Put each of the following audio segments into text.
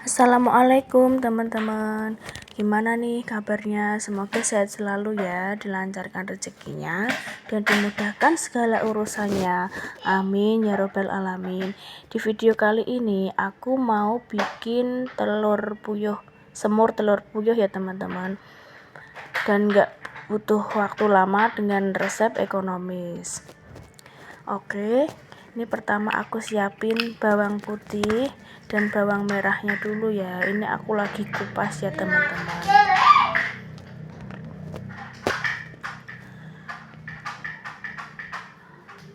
Assalamualaikum teman-teman. Gimana nih kabarnya? Semoga sehat selalu ya, dilancarkan rezekinya dan dimudahkan segala urusannya. Amin ya robbal alamin. Di video kali ini aku mau bikin semur telur puyuh ya teman-teman. Dan gak butuh waktu lama dengan resep ekonomis. Oke, ini pertama aku siapin bawang putih dan bawang merahnya dulu ya. Ini aku lagi kupas ya teman-teman.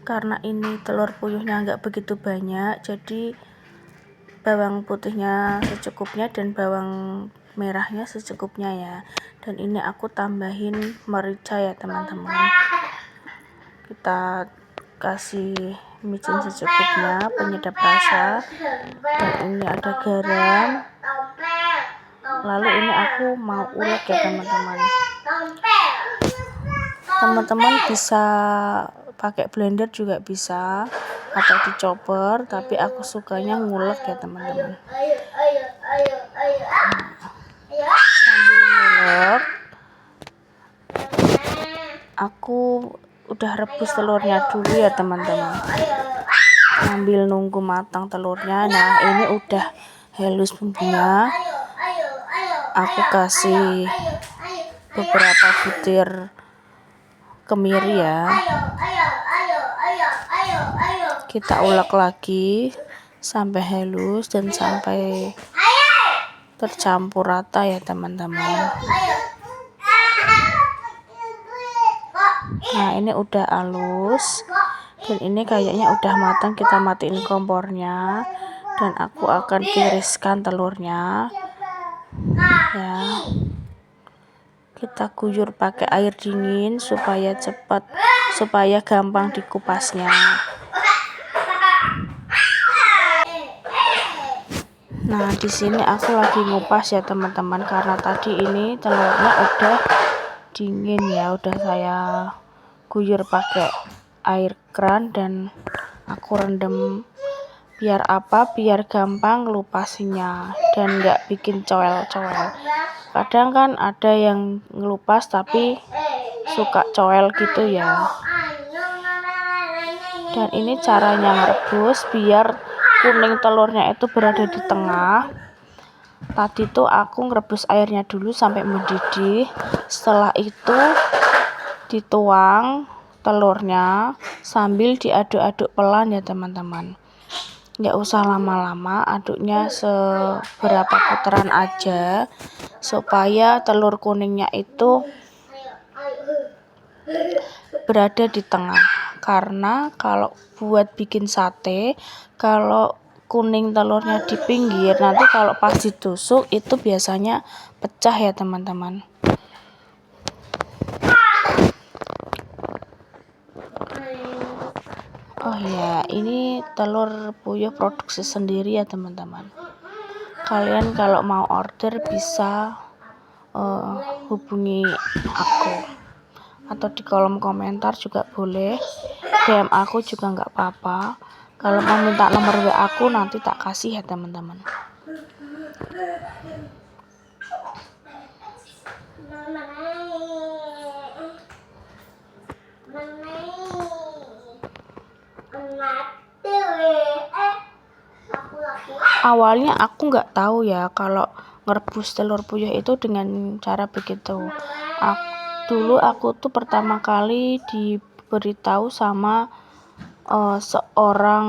Karena ini telur puyuhnya nggak begitu banyak, jadi bawang putihnya secukupnya dan bawang merahnya secukupnya ya. Dan ini aku tambahin merica ya teman-teman. Kita kasih micin secukupnya, penyedap rasa. Dan ini ada garam. Lalu ini aku mau ulek ya teman-teman. Teman-teman bisa pakai blender juga bisa atau dicoper, tapi aku sukanya ngulek ya teman-teman. Sambil ngulek, aku udah rebus telurnya dulu ya teman-teman. Sambil nunggu matang telurnya. Nah, ini udah halus bumbunya. Aku kasih beberapa butir kemiri ya. Kita ulek lagi sampai halus dan sampai tercampur rata ya teman-teman. Nah, ini udah halus dan ini kayaknya udah matang. Kita matiin kompornya dan aku akan tiriskan telurnya ya. Kita guyur pakai air dingin supaya gampang dikupasnya. Nah, di sini aku lagi ngupas ya teman-teman, karena tadi ini telurnya udah dingin ya, udah saya guyur pakai air keran dan aku rendam. Biar gampang ngelupasinya dan nggak bikin coel-coel. Kadang kan ada yang ngelupas tapi suka coel gitu ya. Dan ini caranya merebus biar kuning telurnya itu berada di tengah. Tadi tuh aku ngerebus airnya dulu sampai mendidih. Setelah itu dituang telurnya sambil diaduk-aduk pelan ya teman-teman. Nggak usah lama-lama, aduknya seberapa putaran aja supaya telur kuningnya itu berada di tengah. Karena kalau buat bikin sate, kalau kuning telurnya di pinggir, nanti kalau pas ditusuk itu biasanya pecah ya teman-teman. Oh ya, ini telur puyuh produksi sendiri ya teman-teman. Kalian kalau mau order bisa hubungi aku atau di kolom komentar juga boleh, DM aku juga nggak apa-apa. Kalau mau minta nomor WA aku nanti tak kasih ya teman-teman. Awalnya aku nggak tahu ya kalau ngerebus telur puyuh itu dengan cara begitu. Dulu aku tuh pertama kali diberitahu sama seorang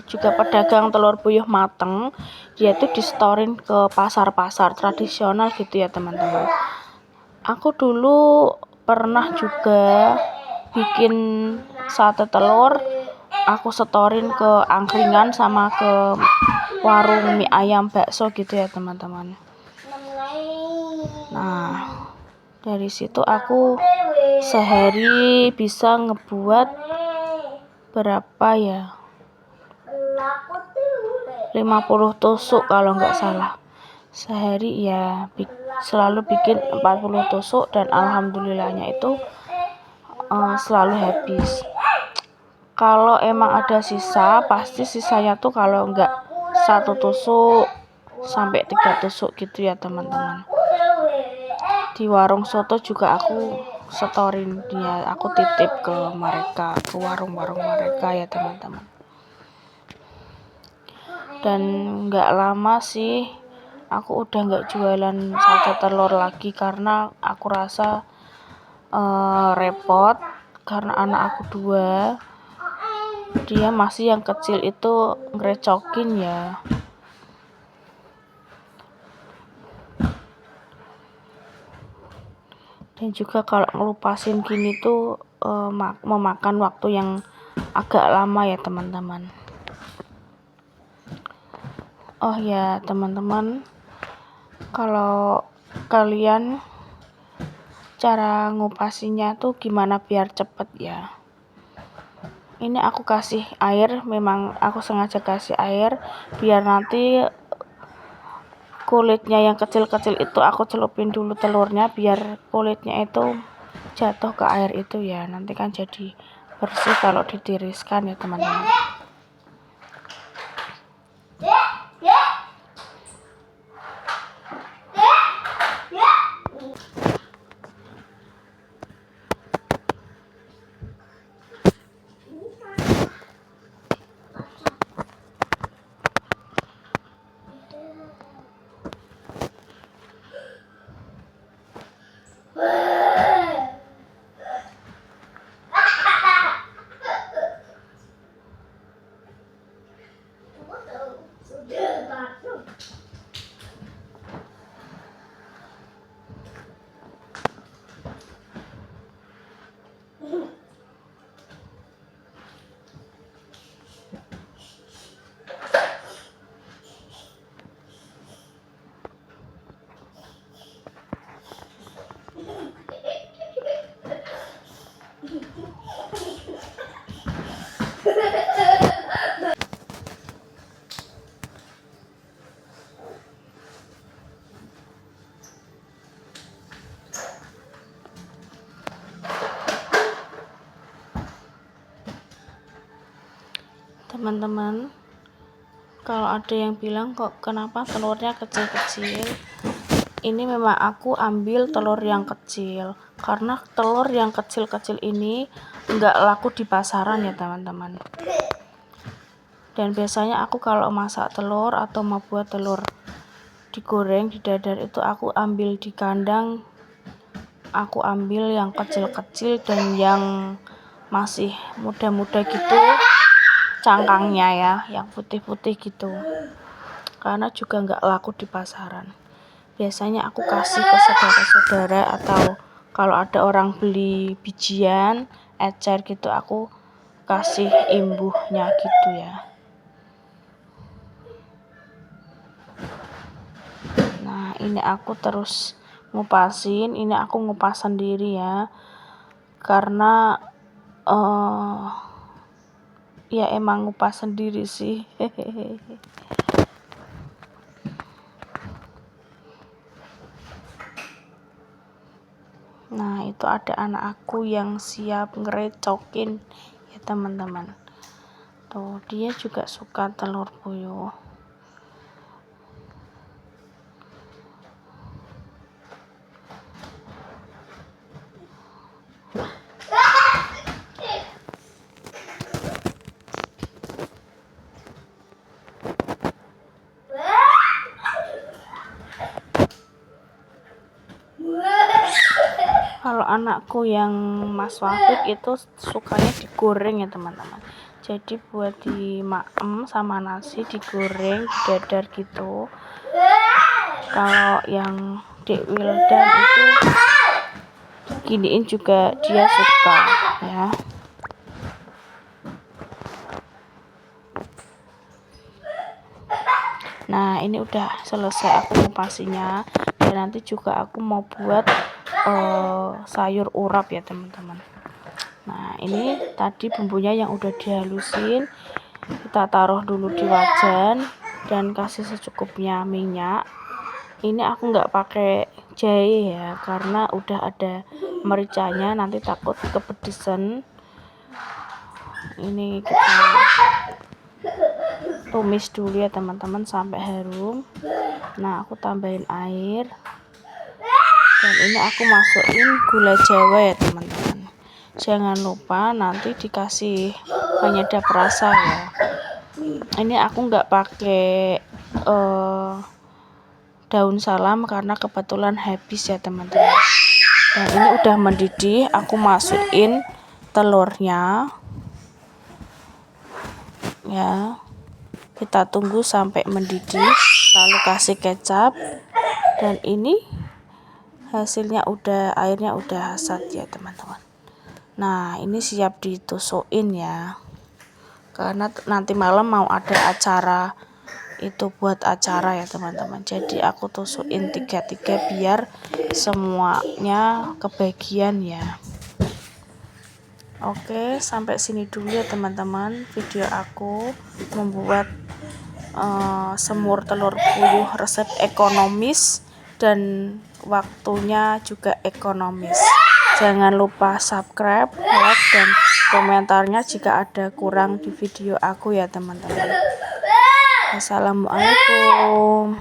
juga pedagang telur puyuh mateng. Dia tuh distorin ke pasar-pasar tradisional gitu ya teman-teman. Aku dulu pernah juga bikin sate telur, aku setorin ke angkringan sama ke warung mie ayam bakso gitu ya teman-teman. Nah, dari situ aku sehari bisa ngebuat berapa ya, 50 tusuk kalau nggak salah. Sehari ya selalu bikin 40 tusuk dan alhamdulillahnya itu selalu habis. Kalau emang ada sisa, pasti sisanya tuh kalau nggak 1 tusuk sampai 3 tusuk gitu ya teman-teman. Di warung soto juga aku setorin dia, aku titip ke mereka, ke warung-warung mereka ya teman-teman. Dan nggak lama sih aku udah nggak jualan sate telur lagi, karena aku rasa repot, karena anak aku 2, dia masih yang kecil itu ngerecokin ya. Dan juga kalau ngelupasin gini tuh memakan waktu yang agak lama ya teman-teman. Oh ya teman-teman, kalau kalian cara ngupasinya tuh gimana biar cepet ya. Ini aku kasih air, memang aku sengaja kasih air biar nanti kulitnya yang kecil-kecil itu aku celupin dulu telurnya, biar kulitnya itu jatuh ke air itu ya, nanti kan jadi bersih kalau ditiriskan ya teman-teman. Teman-teman, kalau ada yang bilang kok kenapa telurnya kecil-kecil, ini memang aku ambil telur yang kecil, karena telur yang kecil-kecil ini nggak laku di pasaran ya teman-teman. Dan biasanya aku kalau masak telur atau mau buat telur digoreng di dadar itu aku ambil di kandang, aku ambil yang kecil-kecil dan yang masih muda-muda gitu cangkangnya ya, yang putih-putih gitu, karena juga nggak laku di pasaran. Biasanya aku kasih ke saudara-saudara, atau kalau ada orang beli bijian ecer gitu aku kasih imbuhnya gitu ya. Nah ini aku terus ngupasin, ini aku ngupas sendiri ya, karena ya emang ngupas sendiri sih. Nah itu ada anak aku yang siap ngerecokin ya teman-teman. Tuh dia juga suka telur puyuh. Kalau anakku yang Mas Wafik itu sukanya digoreng ya teman-teman. Jadi buat di maem sama nasi digoreng, didadar gitu. Kalau yang Dek Wildan itu giniin juga dia suka ya. Nah ini udah selesai aku ngupasinya, dan nanti juga aku mau buat sayur urap ya teman-teman. Nah ini tadi bumbunya yang udah dihalusin, kita taruh dulu di wajan dan kasih secukupnya minyak. Ini aku nggak pakai jahe ya, karena udah ada mericanya, nanti takut kepedesan. Ini kita tumis dulu ya teman-teman sampai harum. Nah, aku tambahin air. Dan ini aku masukin gula jawa ya teman-teman. Jangan lupa nanti dikasih penyedap rasa ya. Ini aku nggak pakai daun salam karena kebetulan habis ya teman-teman. Dan ini udah mendidih, aku masukin telurnya ya. Kita tunggu sampai mendidih, lalu kasih kecap. Dan ini hasilnya airnya udah hasat ya teman-teman. Nah, ini siap ditusukin ya, karena nanti malam mau ada acara, itu buat acara ya teman-teman. Jadi aku tusukin 3-3 biar semuanya kebagian ya. Oke, sampai sini dulu ya teman-teman video aku membuat semur telur puyuh resep ekonomis dan waktunya juga ekonomis. Jangan lupa subscribe, like, dan komentarnya jika ada kurang di video aku ya teman-teman. Assalamualaikum.